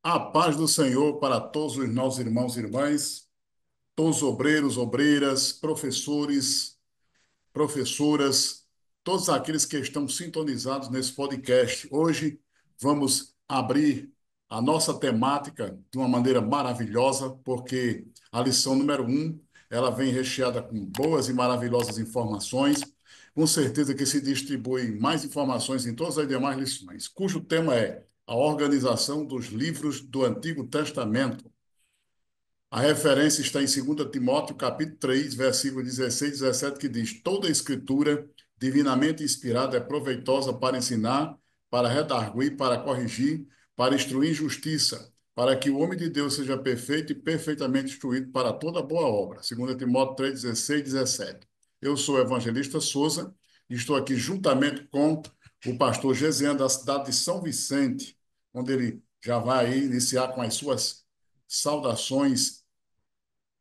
A paz do Senhor para todos os nossos irmãos e irmãs, todos os obreiros, obreiras, professores, professoras, todos aqueles que estão sintonizados nesse podcast. Hoje vamos abrir a nossa temática de uma maneira maravilhosa, porque a lição número 1, ela vem recheada com boas e maravilhosas informações. Com certeza que se distribui mais informações em todas as demais lições, cujo tema é a organização dos livros do Antigo Testamento. A referência está em 2 Timóteo, capítulo 3, versículo 16 e 17, que diz: Toda a escritura divinamente inspirada é proveitosa para ensinar, para redarguir, para corrigir, para instruir em justiça, para que o homem de Deus seja perfeito e perfeitamente instruído para toda boa obra. 2 Timóteo 3, 16 e 17. Eu sou o evangelista Souza e estou aqui juntamente com o pastor Gesian, da cidade de São Vicente, onde ele já vai aí iniciar com as suas saudações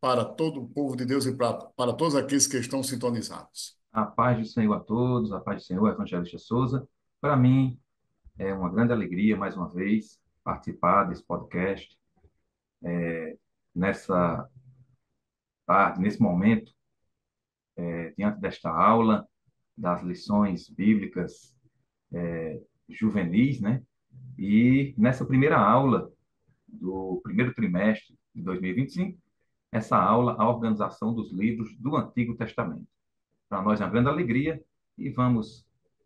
para todo o povo de Deus e para todos aqueles que estão sintonizados. A paz do Senhor a todos, a paz do Senhor, Evangelista Souza. Para mim, é uma grande alegria, mais uma vez, participar desse podcast, nessa tarde, nesse momento, diante desta aula, das lições bíblicas juvenis, né? E nessa primeira aula do primeiro trimestre de 2025, essa aula, a organização dos livros do Antigo Testamento. Para nós é uma grande alegria e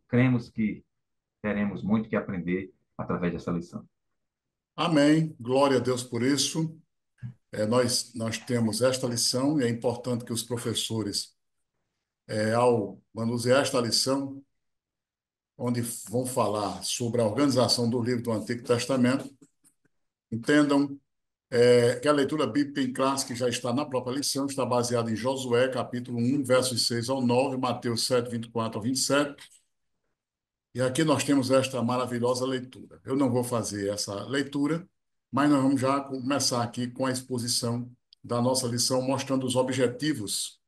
cremos que teremos muito que aprender através dessa lição. Amém. Glória a Deus por isso. Nós temos esta lição e é importante que os professores, ao manusear esta lição, onde vão falar sobre a organização do livro do Antigo Testamento, entendam que a leitura bíblica em classe, que já está na própria lição, está baseada em Josué, capítulo 1, versos 6 ao 9, Mateus 7, 24 ao 27. E aqui nós temos esta maravilhosa leitura. Eu não vou fazer essa leitura, mas nós vamos já começar aqui com a exposição da nossa lição, mostrando os objetivos.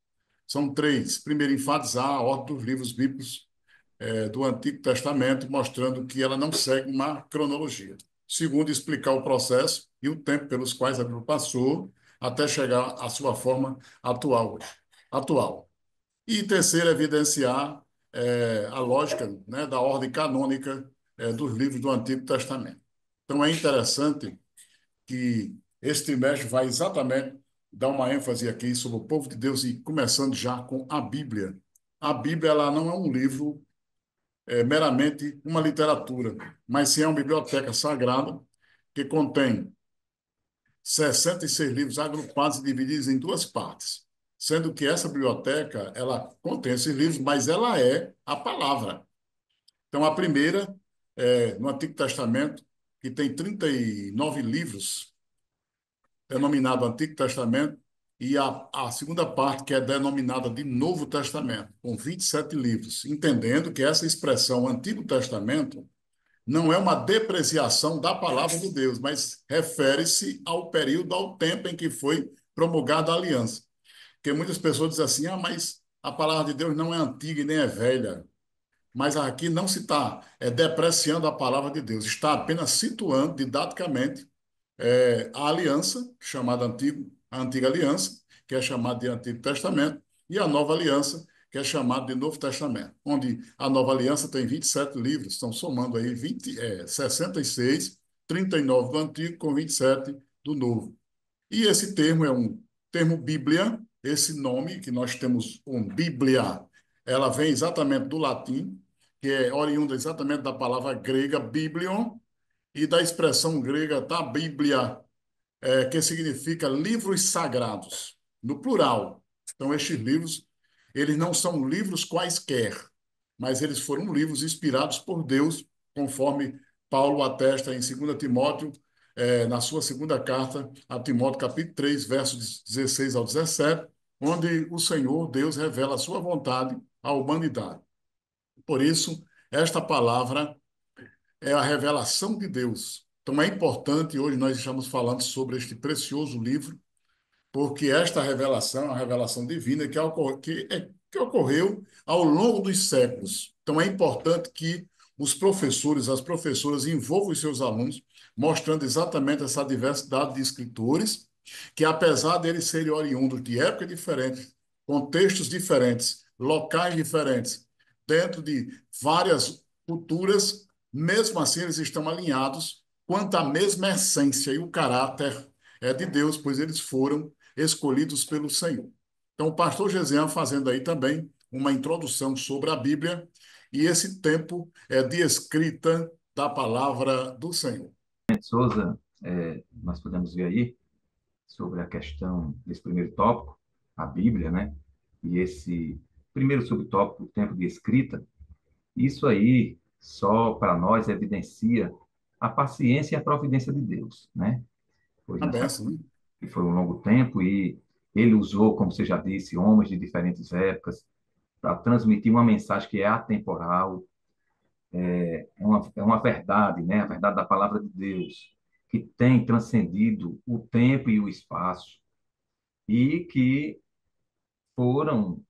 São três. Primeiro, enfatizar a ordem dos livros bíblicos do Antigo Testamento, mostrando que ela não segue uma cronologia. Segundo, explicar o processo e o tempo pelos quais a Bíblia passou até chegar à sua forma atual. atual. E terceiro, evidenciar a lógica, né, da ordem canônica dos livros do Antigo Testamento. Então, é interessante que este trimestre vai exatamente dar uma ênfase aqui sobre o povo de Deus e começando já com a Bíblia. A Bíblia, ela não é um livro meramente uma literatura, mas sim é uma biblioteca sagrada que contém 66 livros agrupados e divididos em duas partes, sendo que essa biblioteca, ela contém esses livros, mas ela é a palavra. Então, a primeira, no Antigo Testamento, que tem 39 livros, denominado Antigo Testamento, e a segunda parte, que é denominada de Novo Testamento, com 27 livros, entendendo que essa expressão Antigo Testamento não é uma depreciação da palavra de Deus, mas refere-se ao período, ao tempo em que foi promulgada a aliança. Porque muitas pessoas dizem assim, mas a palavra de Deus não é antiga e nem é velha. Mas aqui não se está depreciando a palavra de Deus, está apenas situando didaticamente a aliança, chamada a antiga aliança, que é chamada de Antigo Testamento, e a nova aliança, que é chamada de Novo Testamento, onde a nova aliança tem 27 livros, estão somando aí 66, 39 do Antigo com 27 do Novo. E esse termo é um termo Bíblia, esse nome que nós temos, um Bíblia, ela vem exatamente do latim, que é oriunda exatamente da palavra grega Biblion, e da expressão grega da Bíblia, que significa livros sagrados, no plural. Então, estes livros, eles não são livros quaisquer, mas eles foram livros inspirados por Deus, conforme Paulo atesta em 2 Timóteo, na sua segunda carta a Timóteo, capítulo 3, versos 16 ao 17, onde o Senhor, Deus, revela a sua vontade à humanidade. Por isso, esta palavra é a revelação de Deus. Então é importante, hoje nós estamos falando sobre este precioso livro, porque esta revelação é uma revelação divina que ocorreu ao longo dos séculos. Então é importante que os professores, as professoras envolvam os seus alunos, mostrando exatamente essa diversidade de escritores, que apesar deles serem oriundos de épocas diferentes, contextos diferentes, locais diferentes, dentro de várias culturas, mesmo assim eles estão alinhados quanto à mesma essência e o caráter de Deus, pois eles foram escolhidos pelo Senhor. Então, o pastor Gesian fazendo aí também uma introdução sobre a Bíblia e esse tempo de escrita da palavra do Senhor. Souza, nós podemos ver aí sobre a questão desse primeiro tópico, a Bíblia, né? E esse primeiro subtópico, o tempo de escrita, isso aí só para nós evidencia a paciência e a providência de Deus, né? Pois A nós benção, sabemos né? que foi um longo tempo e ele usou, como você já disse, homens de diferentes épocas para transmitir uma mensagem que é atemporal, é uma verdade, né? A verdade da palavra de Deus, que tem transcendido o tempo e o espaço e que foram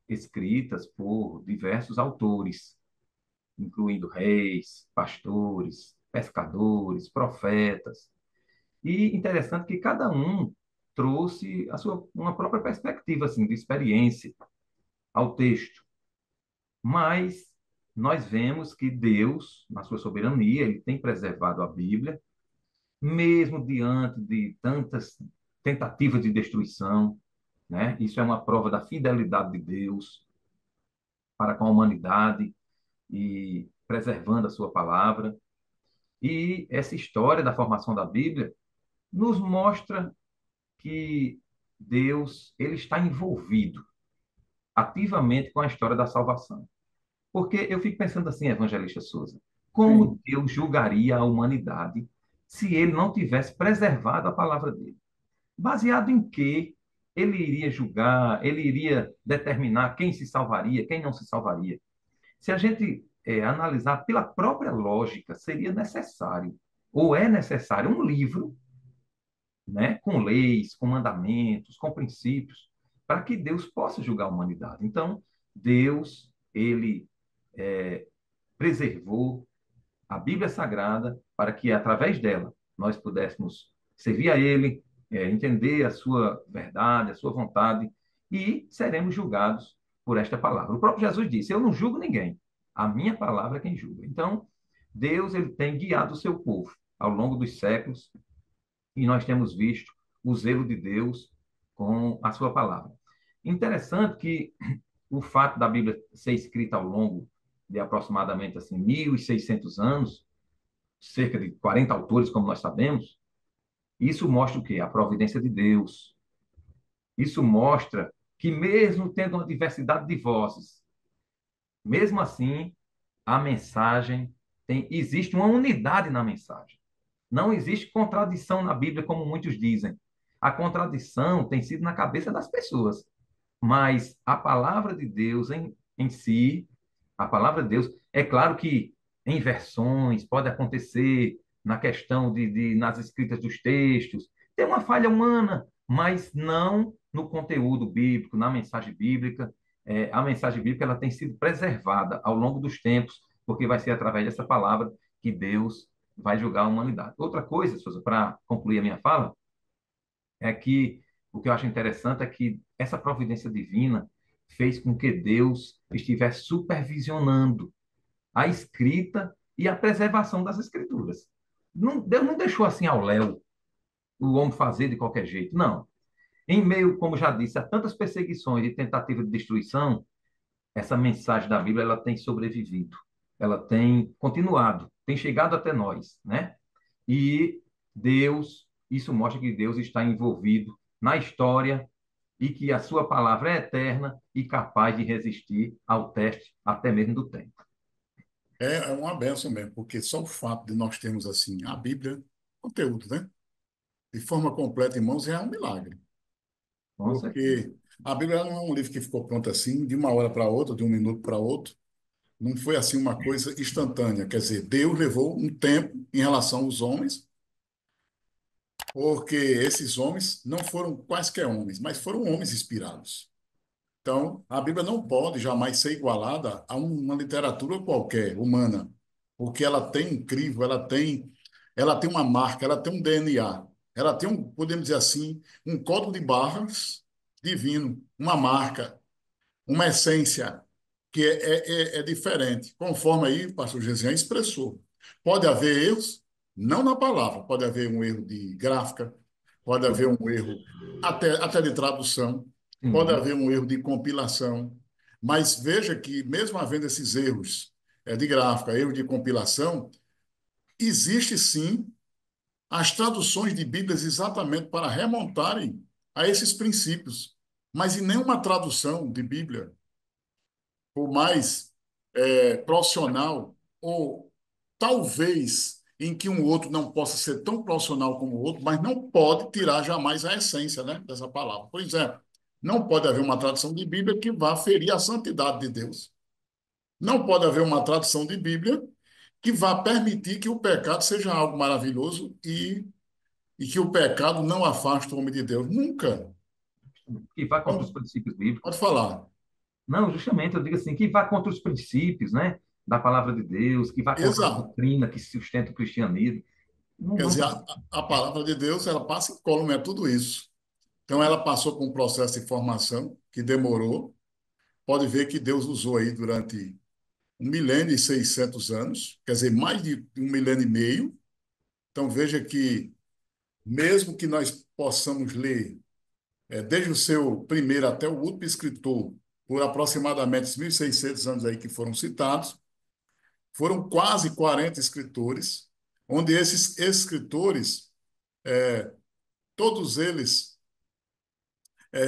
escritas por diversos autores, incluindo reis, pastores, pescadores, profetas. E interessante que cada um trouxe uma própria perspectiva assim de experiência ao texto. Mas nós vemos que Deus, na sua soberania, ele tem preservado a Bíblia, mesmo diante de tantas tentativas de destruição, né? Isso é uma prova da fidelidade de Deus para com a humanidade e preservando a sua palavra. E essa história da formação da Bíblia nos mostra que Deus ele está envolvido ativamente com a história da salvação. Porque eu fico pensando assim, Evangelista Souza, como Sim. Deus julgaria a humanidade se ele não tivesse preservado a palavra dele? Baseado em quê ele iria julgar, ele iria determinar quem se salvaria, quem não se salvaria? Se a gente analisar pela própria lógica, seria necessário, ou é necessário, um livro, né, com leis, com mandamentos, com princípios, para que Deus possa julgar a humanidade. Então, Deus, ele preservou a Bíblia Sagrada para que, através dela, nós pudéssemos servir a Ele, entender a sua verdade, a sua vontade, e seremos julgados por esta palavra. O próprio Jesus disse: Eu não julgo ninguém, a minha palavra é quem julga. Então, Deus ele tem guiado o seu povo ao longo dos séculos, e nós temos visto o zelo de Deus com a sua palavra. Interessante que o fato da Bíblia ser escrita ao longo de aproximadamente assim 1.600 anos, cerca de 40 autores, como nós sabemos, isso mostra o quê? A providência de Deus. Isso mostra que mesmo tendo uma diversidade de vozes, mesmo assim, a mensagem existe uma unidade na mensagem. Não existe contradição na Bíblia, como muitos dizem. A contradição tem sido na cabeça das pessoas. Mas a palavra de Deus em si, a palavra de Deus, é claro que em versões pode acontecer na questão nas escritas dos textos, tem uma falha humana, mas não no conteúdo bíblico, na mensagem bíblica. A mensagem bíblica ela tem sido preservada ao longo dos tempos, porque vai ser através dessa palavra que Deus vai julgar a humanidade. Outra coisa, Sousa, para concluir a minha fala, é que o que eu acho interessante é que essa providência divina fez com que Deus estivesse supervisionando a escrita e a preservação das escrituras. Não, Deus não deixou assim ao léu o homem fazer de qualquer jeito, não. Em meio, como já disse, a tantas perseguições e tentativas de destruição, essa mensagem da Bíblia ela tem sobrevivido, ela tem continuado, tem chegado até nós, né? E Deus, isso mostra que Deus está envolvido na história e que a sua palavra é eterna e capaz de resistir ao teste até mesmo do tempo. É uma benção mesmo, porque só o fato de nós termos assim a Bíblia, conteúdo, né? De forma completa em mãos é um milagre. Com certeza. Porque a Bíblia não é um livro que ficou pronto assim, de uma hora para outra, de um minuto para outro. Não foi assim uma coisa instantânea. Quer dizer, Deus levou um tempo em relação aos homens, porque esses homens não foram quaisquer homens, mas foram homens inspirados. Então, a Bíblia não pode jamais ser igualada a uma literatura qualquer, humana. porque ela tem um crivo, ela tem uma marca, ela tem um DNA, ela tem um, podemos dizer assim, um código de barras divino, uma marca, uma essência que é diferente, conforme aí o pastor Gesian expressou. Pode haver erros, não na palavra, pode haver um erro de gráfica, pode haver um erro até de tradução, pode Sim. haver um erro de compilação, mas veja que, mesmo havendo esses erros de gráfica, erro de compilação, existe sim as traduções de Bíblias exatamente para remontarem a esses princípios, mas em nenhuma tradução de Bíblia por mais profissional, ou talvez em que um outro não possa ser tão profissional como o outro, mas não pode tirar jamais a essência, né, dessa palavra. Por exemplo, não pode haver uma tradução de Bíblia que vá ferir a santidade de Deus. Não pode haver uma tradução de Bíblia que vá permitir que o pecado seja algo maravilhoso e que o pecado não afaste o homem de Deus. Nunca. Que vá contra os Então, princípios pode bíblicos. falar. Não, justamente, eu digo assim, que vá contra os princípios, né, da palavra de Deus, que vá contra a Exato. doutrina que sustenta o cristianismo. Não, Quer não dizer, pode. a palavra de Deus, ela passa incólume a tudo isso. Então, ela passou por um processo de formação que demorou. Pode ver que Deus usou aí durante 1.600 anos, quer dizer, mais de 1,5 milênio. Então, veja que, mesmo que nós possamos ler, desde o seu primeiro até o último escritor, por aproximadamente os 1.600 anos aí que foram citados, foram quase 40 escritores, onde esses escritores, todos eles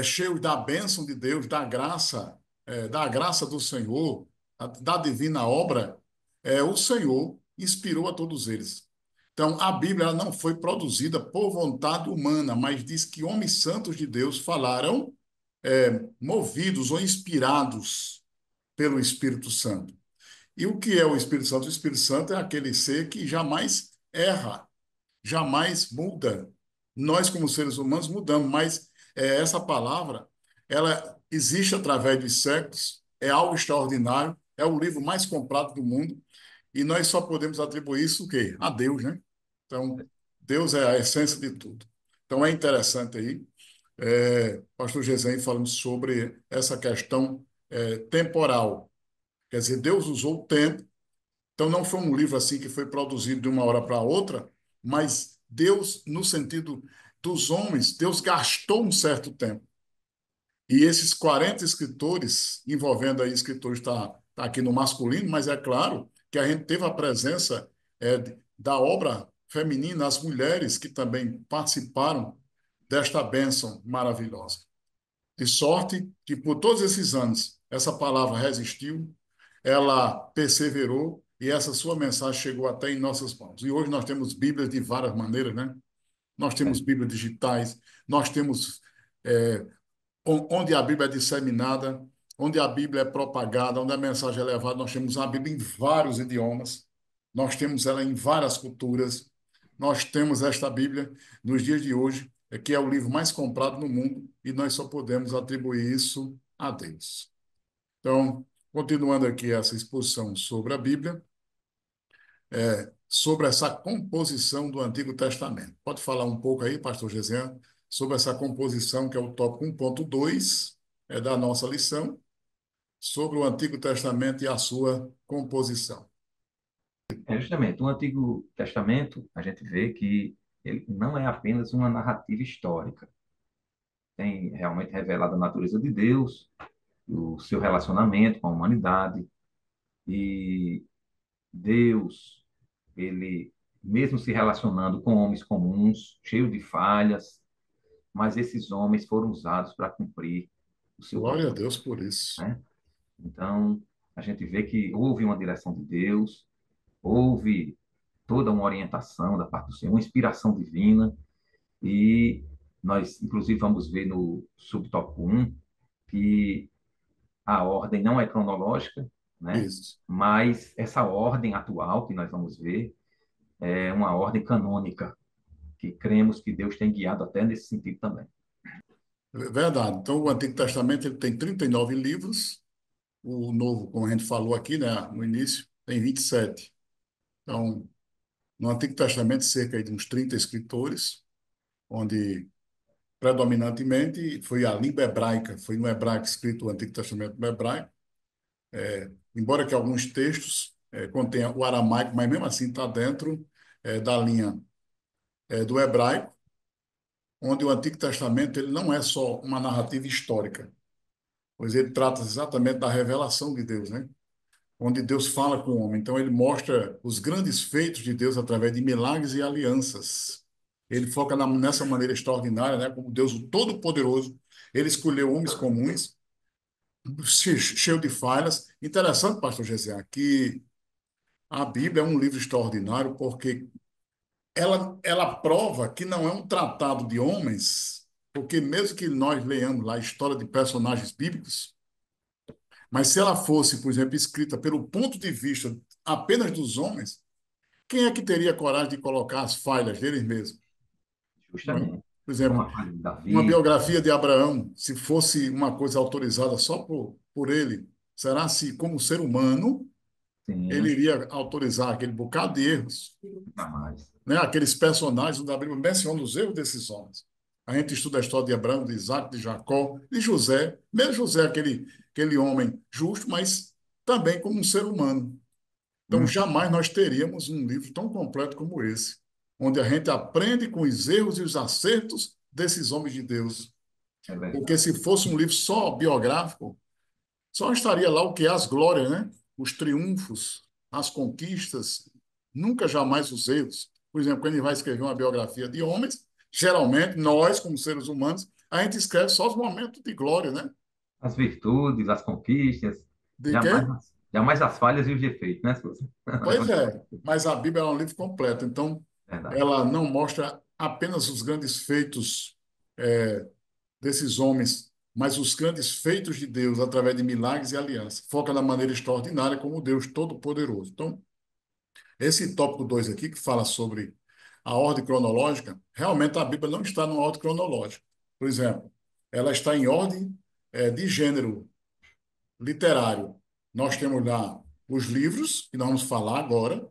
cheios da bênção de Deus, da graça do Senhor, da divina obra, o Senhor inspirou a todos eles. Então, a Bíblia ela não foi produzida por vontade humana, mas diz que homens santos de Deus falaram, movidos ou inspirados pelo Espírito Santo. E o que é o Espírito Santo? O Espírito Santo é aquele ser que jamais erra, jamais muda. Nós, como seres humanos, mudamos, mas essa palavra, ela existe através dos séculos, é algo extraordinário, é o livro mais comprado do mundo, e nós só podemos atribuir isso o quê? A Deus, né? Então, Deus é a essência de tudo. Então, é interessante aí, pastor Gesem falando sobre essa questão temporal. Quer dizer, Deus usou o tempo, então, não foi um livro assim que foi produzido de uma hora para outra, mas Deus, no sentido dos homens, Deus gastou um certo tempo. E esses 40 escritores, envolvendo aí escritores, tá aqui no masculino, mas é claro que a gente teve a presença da obra feminina, as mulheres que também participaram desta bênção maravilhosa. De sorte que por todos esses anos essa palavra resistiu, ela perseverou e essa sua mensagem chegou até em nossas mãos. E hoje nós temos Bíblias de várias maneiras, né? Nós temos Bíblias digitais, nós temos onde a Bíblia é disseminada, onde a Bíblia é propagada, onde a mensagem é levada, nós temos a Bíblia em vários idiomas, nós temos ela em várias culturas, nós temos esta Bíblia nos dias de hoje, que é o livro mais comprado no mundo, e nós só podemos atribuir isso a Deus. Então, continuando aqui essa exposição sobre a Bíblia, sobre essa composição do Antigo Testamento. Pode falar um pouco aí, pastor Gesian, sobre essa composição, que é o tópico 1.2 da nossa lição, sobre o Antigo Testamento e a sua composição. É justamente, o Antigo Testamento, a gente vê que ele não é apenas uma narrativa histórica. Tem realmente revelado a natureza de Deus, o seu relacionamento com a humanidade, e Deus, ele, mesmo se relacionando com homens comuns, cheios de falhas, mas esses homens foram usados para cumprir o seu Glória a propósito, Deus por isso. né? Então, a gente vê que houve uma direção de Deus, houve toda uma orientação da parte do Senhor, uma inspiração divina, e nós, inclusive, vamos ver no subtópico 1 que a ordem não é cronológica, né? Isso. Mas essa ordem atual que nós vamos ver é uma ordem canônica, que cremos que Deus tem guiado até nesse sentido também. Verdade. Então, o Antigo Testamento ele tem 39 livros, o Novo, como a gente falou aqui, né, no início, tem 27. Então, no Antigo Testamento, cerca de uns 30 escritores, onde predominantemente foi a língua hebraica, foi no hebraico escrito o Antigo Testamento no hebraico, embora que alguns textos contenham o aramaico, mas mesmo assim está dentro da linha do hebraico, onde o Antigo Testamento ele não é só uma narrativa histórica, pois ele trata exatamente da revelação de Deus, né? Onde Deus fala com o homem. Então, ele mostra os grandes feitos de Deus através de milagres e alianças. Ele foca nessa maneira extraordinária, né? Como Deus, o Todo-Poderoso, ele escolheu homens comuns, cheio de falhas. Interessante, pastor Gessé, que a Bíblia é um livro extraordinário porque ela prova que não é um tratado de homens, porque mesmo que nós leamos lá a história de personagens bíblicos, mas se ela fosse, por exemplo, escrita pelo ponto de vista apenas dos homens, quem é que teria coragem de colocar as falhas deles mesmos? Não é? Justamente. Por Como exemplo, a falha de uma Davi, biografia de Abraão, se fosse uma coisa autorizada só por ele, será se, como ser humano, ele sim, iria autorizar aquele bocado de erros? jamais. Né? Aqueles personagens da Bíblia mencionam os erros desses homens. A gente estuda a história de Abraão, de Isaac, de Jacó, de José. Mesmo José, aquele homem justo, mas também como um ser humano. Então, Hum, jamais nós teríamos um livro tão completo como esse, onde a gente aprende com os erros e os acertos desses homens de Deus. é Porque verdade. se fosse um livro só biográfico, só estaria lá o que é as glórias, né? Os triunfos, as conquistas, nunca jamais os erros. Por exemplo, quando ele vai escrever uma biografia de homens, geralmente nós, como seres humanos, a gente escreve só os momentos de glória, né? As virtudes, as conquistas, De quê? jamais as falhas e os defeitos, né, Suzy? Pois é, mas a Bíblia é um livro completo, então Verdade. ela não mostra apenas os grandes feitos desses homens, mas os grandes feitos de Deus através de milagres e alianças. Foca na maneira extraordinária como Deus Todo-Poderoso. Então, esse tópico 2 aqui, que fala sobre a ordem cronológica, realmente a Bíblia não está numa ordem cronológica. Por exemplo, ela está em ordem de gênero literário. Nós temos lá os livros, que nós vamos falar agora.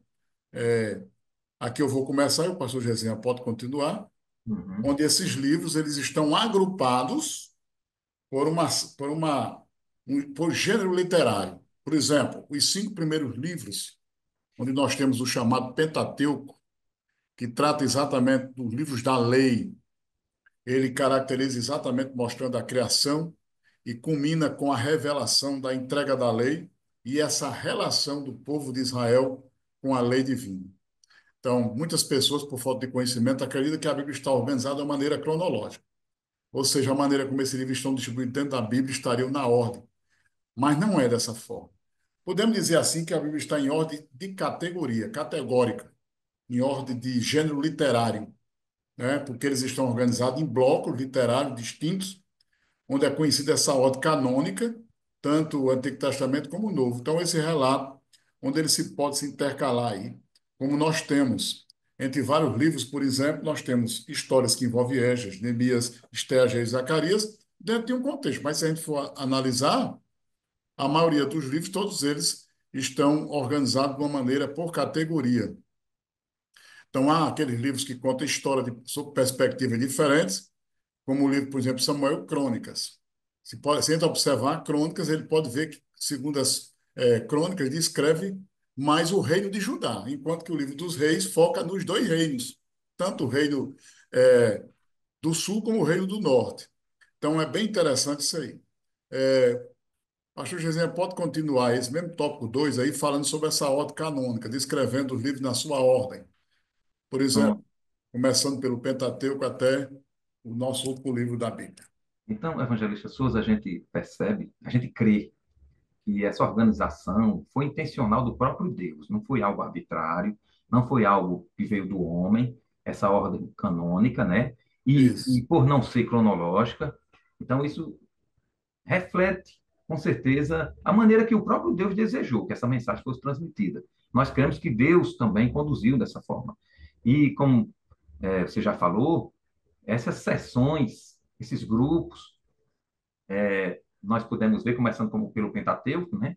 Aqui eu vou começar e o pastor Gesenha pode continuar, Uhum, onde esses livros eles estão agrupados por por gênero literário. Por exemplo, os 5 primeiros livros, onde nós temos o chamado Pentateuco, que trata exatamente dos livros da lei. Ele caracteriza exatamente mostrando a criação e culmina com a revelação da entrega da lei e essa relação do povo de Israel com a lei divina. Então, muitas pessoas, por falta de conhecimento, acreditam que a Bíblia está organizada de maneira cronológica. Ou seja, a maneira como esses livros estão distribuídos dentro da Bíblia estariam na ordem. Mas não é dessa forma. Podemos dizer assim que a Bíblia está em ordem de categoria, categórica, em ordem de gênero literário, né? Porque eles estão organizados em blocos literários distintos, onde é conhecida essa ordem canônica, tanto o Antigo Testamento como o Novo. Então, esse relato, onde ele se pode se intercalar aí, como nós temos, entre vários livros, por exemplo, nós temos histórias que envolvem Esdras, Neemias, Estéia e Zacarias, dentro de um contexto. Mas se a gente for analisar, a maioria dos livros, todos eles estão organizados de uma maneira por categoria. Então, há aqueles livros que contam história sob perspectivas diferentes, como o livro, por exemplo, Samuel Crônicas. Se a gente observar Crônicas, ele pode ver que, segundo as Crônicas, descreve mais o reino de Judá, enquanto que o livro dos Reis foca nos dois reinos, tanto o reino eh, do sul como o reino do norte. Então, é bem interessante isso aí. Pastor Gesenha, pode continuar esse mesmo tópico 2 aí, falando sobre essa ordem canônica, descrevendo os livros na sua ordem. Por exemplo, pronto. começando pelo Pentateuco até o nosso último livro da Bíblia. Então, evangelista Souza, a gente percebe, a gente crê que essa organização foi intencional do próprio Deus, não foi algo arbitrário, não foi algo que veio do homem, essa ordem canônica, né? E Isso. por não ser cronológica, então isso reflete, com certeza, a maneira que o próprio Deus desejou que essa mensagem fosse transmitida. Nós cremos que Deus também conduziu dessa forma. E, como você já falou, essas sessões, esses grupos, nós podemos ver, começando como pelo Pentateuco, né?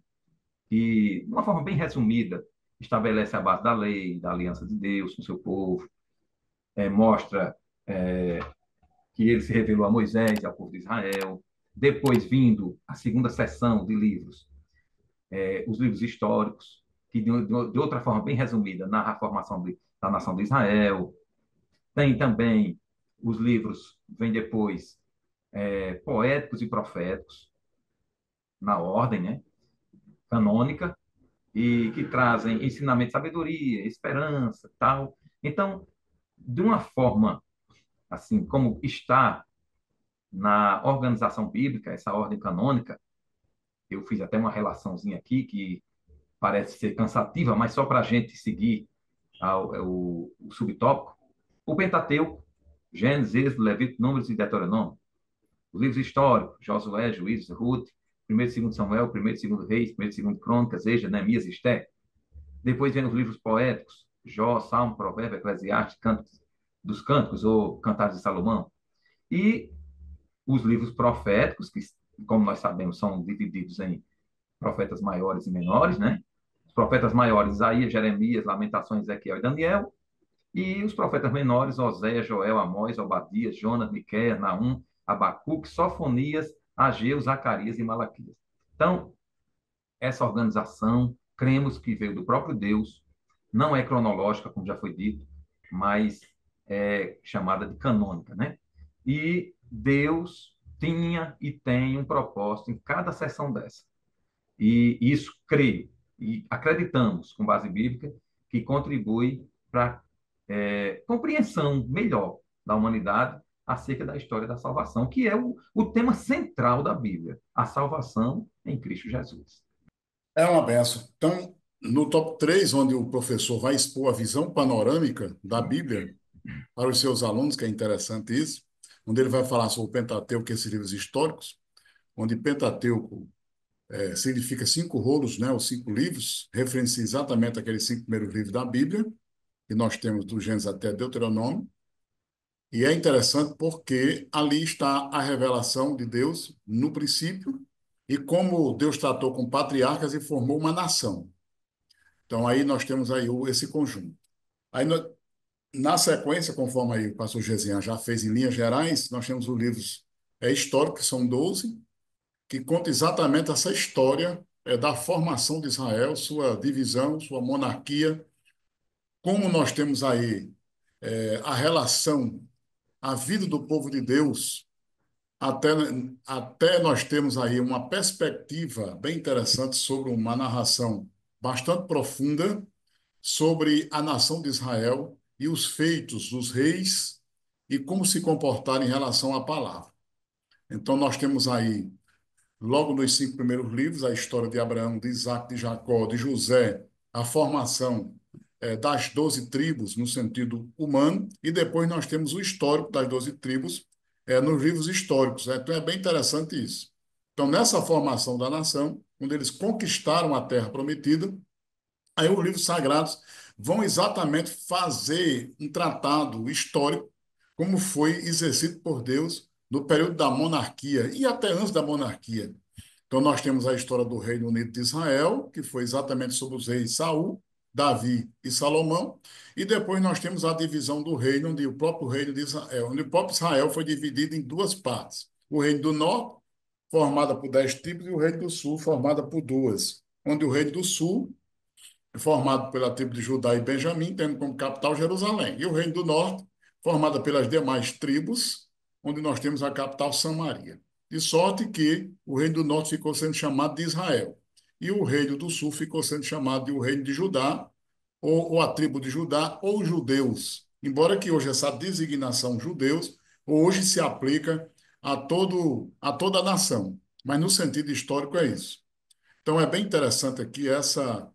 E, de uma forma bem resumida, estabelece a base da lei, da aliança de Deus com o seu povo, mostra é, que ele se revelou a Moisés e ao povo de Israel. Depois, vindo a segunda seção de livros, os livros históricos, que de outra forma bem resumida narra a formação da nação de Israel. Tem também os livros, vem depois, poéticos e proféticos, na ordem, né, canônica, e que trazem ensinamento, sabedoria, esperança, tal. Então, de uma forma assim como está na organização bíblica, essa ordem canônica, eu fiz até uma relaçãozinha aqui que parece ser cansativa, mas só para a gente seguir o subtópico. O Pentateuco, Gênesis, Êxodo, Levítico, Números e Deuteronômio. Os livros históricos, Josué, Juízes, Ruth, 1º e 2º Samuel, 1º e 2º Reis, 1º e 2º Crônicas, Esdras, Neemias e Esté. Depois vem os livros poéticos, Jó, Salmo, Provérbio, Eclesiastes, Cânticos dos Cânticos ou Cantares de Salomão. E os livros proféticos, que, como nós sabemos, são divididos em profetas maiores e menores, né? Os profetas maiores, Isaías, Jeremias, Lamentações, Ezequiel e Daniel. E os profetas menores, Oséias, Joel, Amós, Obadias, Jonas, Miqueias, Naum, Abacuque, Sofonias, Ageu, Zacarias e Malaquias. Então, essa organização, cremos que veio do próprio Deus, não é cronológica, como já foi dito, mas é chamada de canônica, né? E Deus tinha e tem um propósito em cada sessão dessa. E isso creio e acreditamos, com base bíblica, que contribui para compreensão melhor da humanidade acerca da história da salvação, que é o tema central da Bíblia, a salvação em Cristo Jesus. É uma benção. Então, no top 3, onde o professor vai expor a visão panorâmica da Bíblia para os seus alunos, que é interessante isso, onde ele vai falar sobre o Pentateuco, esses livros históricos, onde Pentateuco significa 5 rolos, né, os 5 livros, referencia exatamente aqueles 5 primeiros livros da Bíblia, que nós temos do Gênesis até Deuteronômio. E é interessante porque ali está a revelação de Deus no princípio e como Deus tratou com patriarcas e formou uma nação. Então aí nós temos aí esse conjunto. Aí na sequência, conforme aí o pastor Gesian já fez em linhas gerais, nós temos os livros históricos, que são 12, que conta exatamente essa história da formação de Israel, sua divisão, sua monarquia, como nós temos aí a relação, a vida do povo de Deus, até, até nós temos aí uma perspectiva bem interessante sobre uma narração bastante profunda sobre a nação de Israel e os feitos dos reis e como se comportar em relação à palavra. Então, nós temos aí logo nos 5 primeiros livros, a história de Abraão, de Isaac, de Jacó, de José, a formação das 12 tribos no sentido humano, e depois nós temos o histórico das 12 tribos nos livros históricos. Então é bem interessante isso. Então, nessa formação da nação, quando eles conquistaram a terra prometida, aí os livros sagrados vão exatamente fazer um tratado histórico, como foi exercido por Deus no período da monarquia e até antes da monarquia. Então, nós temos a história do Reino Unido de Israel, que foi exatamente sobre os reis Saul, Davi e Salomão. E depois nós temos a divisão do reino, onde o próprio reino de Israel, onde o próprio Israel foi dividido em 2 partes. O reino do norte, formada por 10 tribos, e o reino do sul, formada por 2. Onde o reino do sul formado pela tribo de Judá e Benjamim, tendo como capital Jerusalém. E o Reino do Norte, formada pelas demais tribos, onde nós temos a capital Samaria. De sorte que o Reino do Norte ficou sendo chamado de Israel. E o Reino do Sul ficou sendo chamado de o Reino de Judá, ou a tribo de Judá, ou judeus. Embora que hoje essa designação judeus, hoje se aplica a toda a nação. Mas no sentido histórico é isso. Então é bem interessante aqui essa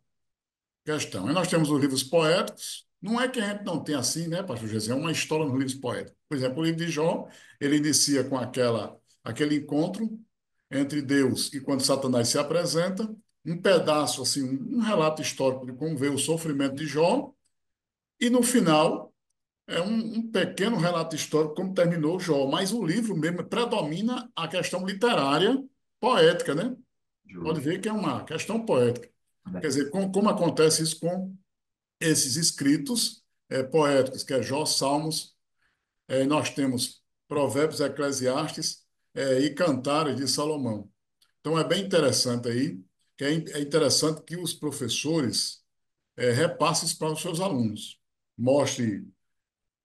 questão. Aí nós temos os livros poéticos. Não é que a gente não tem assim, né, pastor Jesus? É uma história nos livros poéticos. Por exemplo, o livro de Jó, ele inicia com aquele encontro entre Deus e quando Satanás se apresenta, um pedaço, assim, um relato histórico de como veio o sofrimento de Jó, e no final é um pequeno relato histórico como terminou Jó, mas o livro mesmo predomina a questão literária, poética, né? Pode Justo. ver que é uma questão poética. Quer dizer, como acontece isso com esses escritos poéticos, que é Jó, Salmos, nós temos Provérbios, Eclesiastes e Cantares de Salomão. Então é bem interessante aí, que é interessante que os professores repassem isso para os seus alunos. Mostre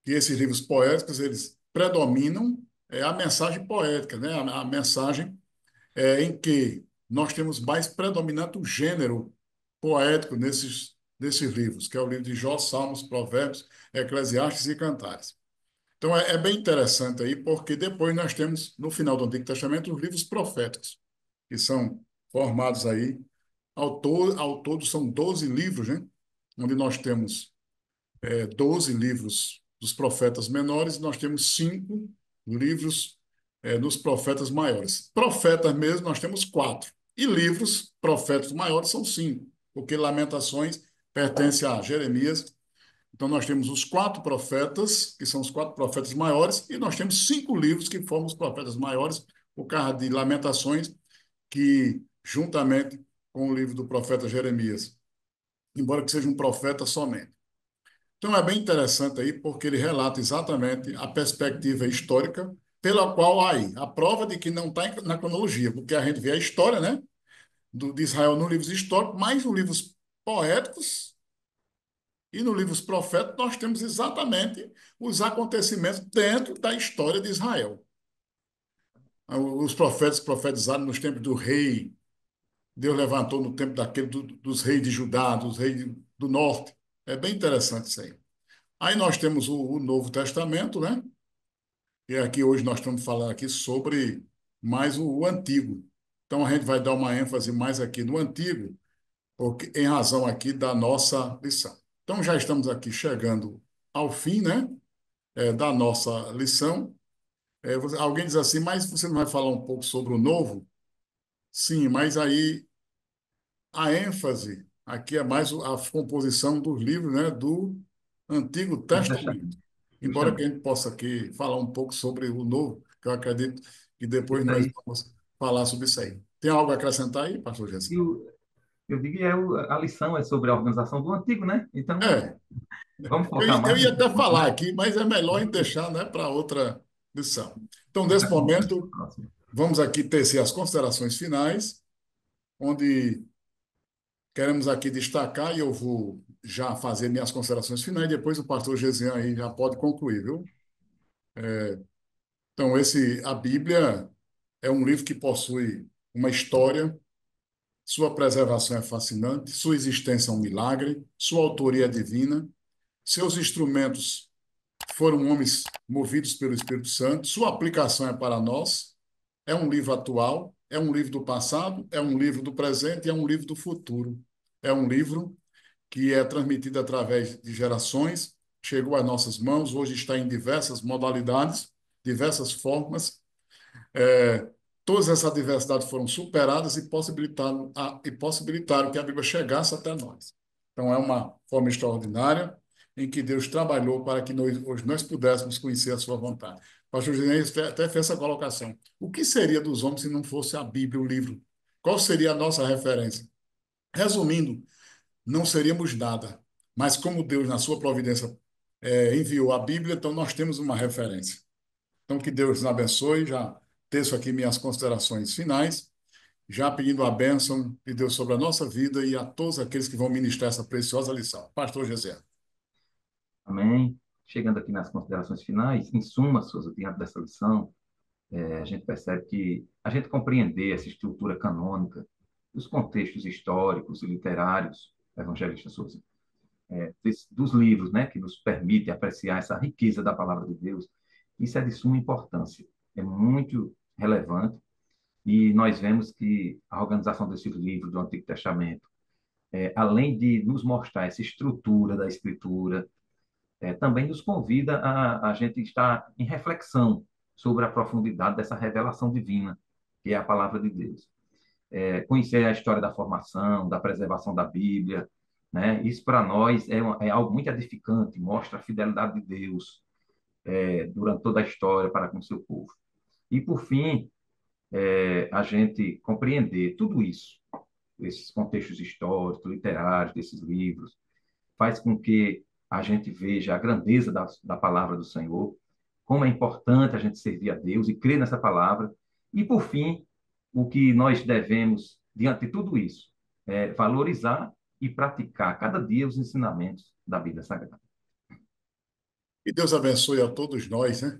que esses livros poéticos, eles predominam a mensagem poética, né? A mensagem em que nós temos mais predominante o gênero poético nesses livros, que é o livro de Jó, Salmos, Provérbios, Eclesiastes e Cantares. Então é bem interessante aí, porque depois nós temos, no final do Antigo Testamento, os livros proféticos, que são formados aí, ao todo são 12 livros, né? Onde nós temos 12 livros dos profetas menores, nós temos 5 livros dos profetas maiores. Profetas mesmo, nós temos 4. E livros, profetas maiores, são 5, porque Lamentações pertence a Jeremias. Então, nós temos os 4 profetas, que são os 4 profetas maiores, e nós temos 5 livros que formam os profetas maiores, por causa de Lamentações, que, juntamente com o livro do profeta Jeremias, embora que seja um profeta somente. Então é bem interessante aí, porque ele relata exatamente a perspectiva histórica pela qual há aí a prova de que não está na cronologia, porque a gente vê a história, né, de Israel nos livros históricos, mas nos livros poéticos e nos livros proféticos nós temos exatamente os acontecimentos dentro da história de Israel. Os profetas profetizaram nos tempos do rei, Deus levantou no tempo dos reis de Judá, dos reis do norte. É bem interessante isso aí. Aí nós temos o Novo Testamento, né? E aqui hoje nós estamos falando aqui sobre mais o Antigo. Então a gente vai dar uma ênfase mais aqui no Antigo, porque, em razão aqui da nossa lição. Então já estamos aqui chegando ao fim, né? Da nossa lição. Alguém diz assim, mas você não vai falar um pouco sobre o Novo? Sim, mas aí a ênfase aqui é mais a composição dos livros, né? Do Antigo Novo Testamento. Testamento, Embora que a justamente. gente possa aqui falar um pouco sobre o novo, que eu acredito que depois Isso nós aí. vamos falar sobre isso aí. Tem algo a acrescentar aí, pastor E Jesse? eu digo que a lição é sobre a organização do antigo, né? Então, É, vamos eu, focar ia- eu mais ia nesse até ponto, falar né? aqui, mas é melhor a gente deixar, né, para outra lição. Então, nesse Deixar como tema momento, próximo. vamos aqui tecer as considerações finais, onde queremos aqui destacar, e eu vou já fazer minhas considerações finais, e depois o pastor Gesian aí já pode concluir, viu? Então, a Bíblia é um livro que possui uma história. Sua preservação é fascinante, sua existência é um milagre, sua autoria é divina, seus instrumentos foram homens movidos pelo Espírito Santo, sua aplicação é para nós, é um livro atual, é um livro do passado, é um livro do presente e é um livro do futuro. É um livro que é transmitido através de gerações, chegou às nossas mãos, hoje está em diversas modalidades, diversas formas, é, todas essas adversidades foram superadas e possibilitaram que a Bíblia chegasse até nós. Então, é uma forma extraordinária em que Deus trabalhou para que hoje nós pudéssemos conhecer a sua vontade. O pastor Ginês até fez essa colocação. O que seria dos homens se não fosse a Bíblia, o livro? Qual seria a nossa referência? Resumindo, não seríamos nada. Mas como Deus, na sua providência, enviou a Bíblia, então nós temos uma referência. Então, que Deus nos abençoe. Já teço aqui minhas considerações finais, já pedindo a bênção de Deus sobre a nossa vida e a todos aqueles que vão ministrar essa preciosa lição. Pastor José. Amém. Chegando aqui nas considerações finais, em suma, Souza, diante dessa lição, a gente percebe que a gente compreender essa estrutura canônica, os contextos históricos e literários, evangelista Souza, dos livros, né, que nos permite apreciar essa riqueza da palavra de Deus, isso é de suma importância, é muito relevante, e nós vemos que a organização desses livros do Antigo Testamento, além de nos mostrar essa estrutura da Escritura, também nos convida a gente estar em reflexão sobre a profundidade dessa revelação divina, que é a palavra de Deus. Conhecer a história da formação, da preservação da Bíblia, né? Isso para nós é algo muito edificante, mostra a fidelidade de Deus durante toda a história para com o seu povo. E, por fim, a gente compreender tudo isso esses contextos históricos, literários desses livros, faz com que a gente veja a grandeza da palavra do Senhor, como é importante a gente servir a Deus e crer nessa palavra. E, por fim, o que nós devemos, diante de tudo isso, é valorizar e praticar cada dia os ensinamentos da Bíblia Sagrada. Que Deus abençoe a todos nós, né?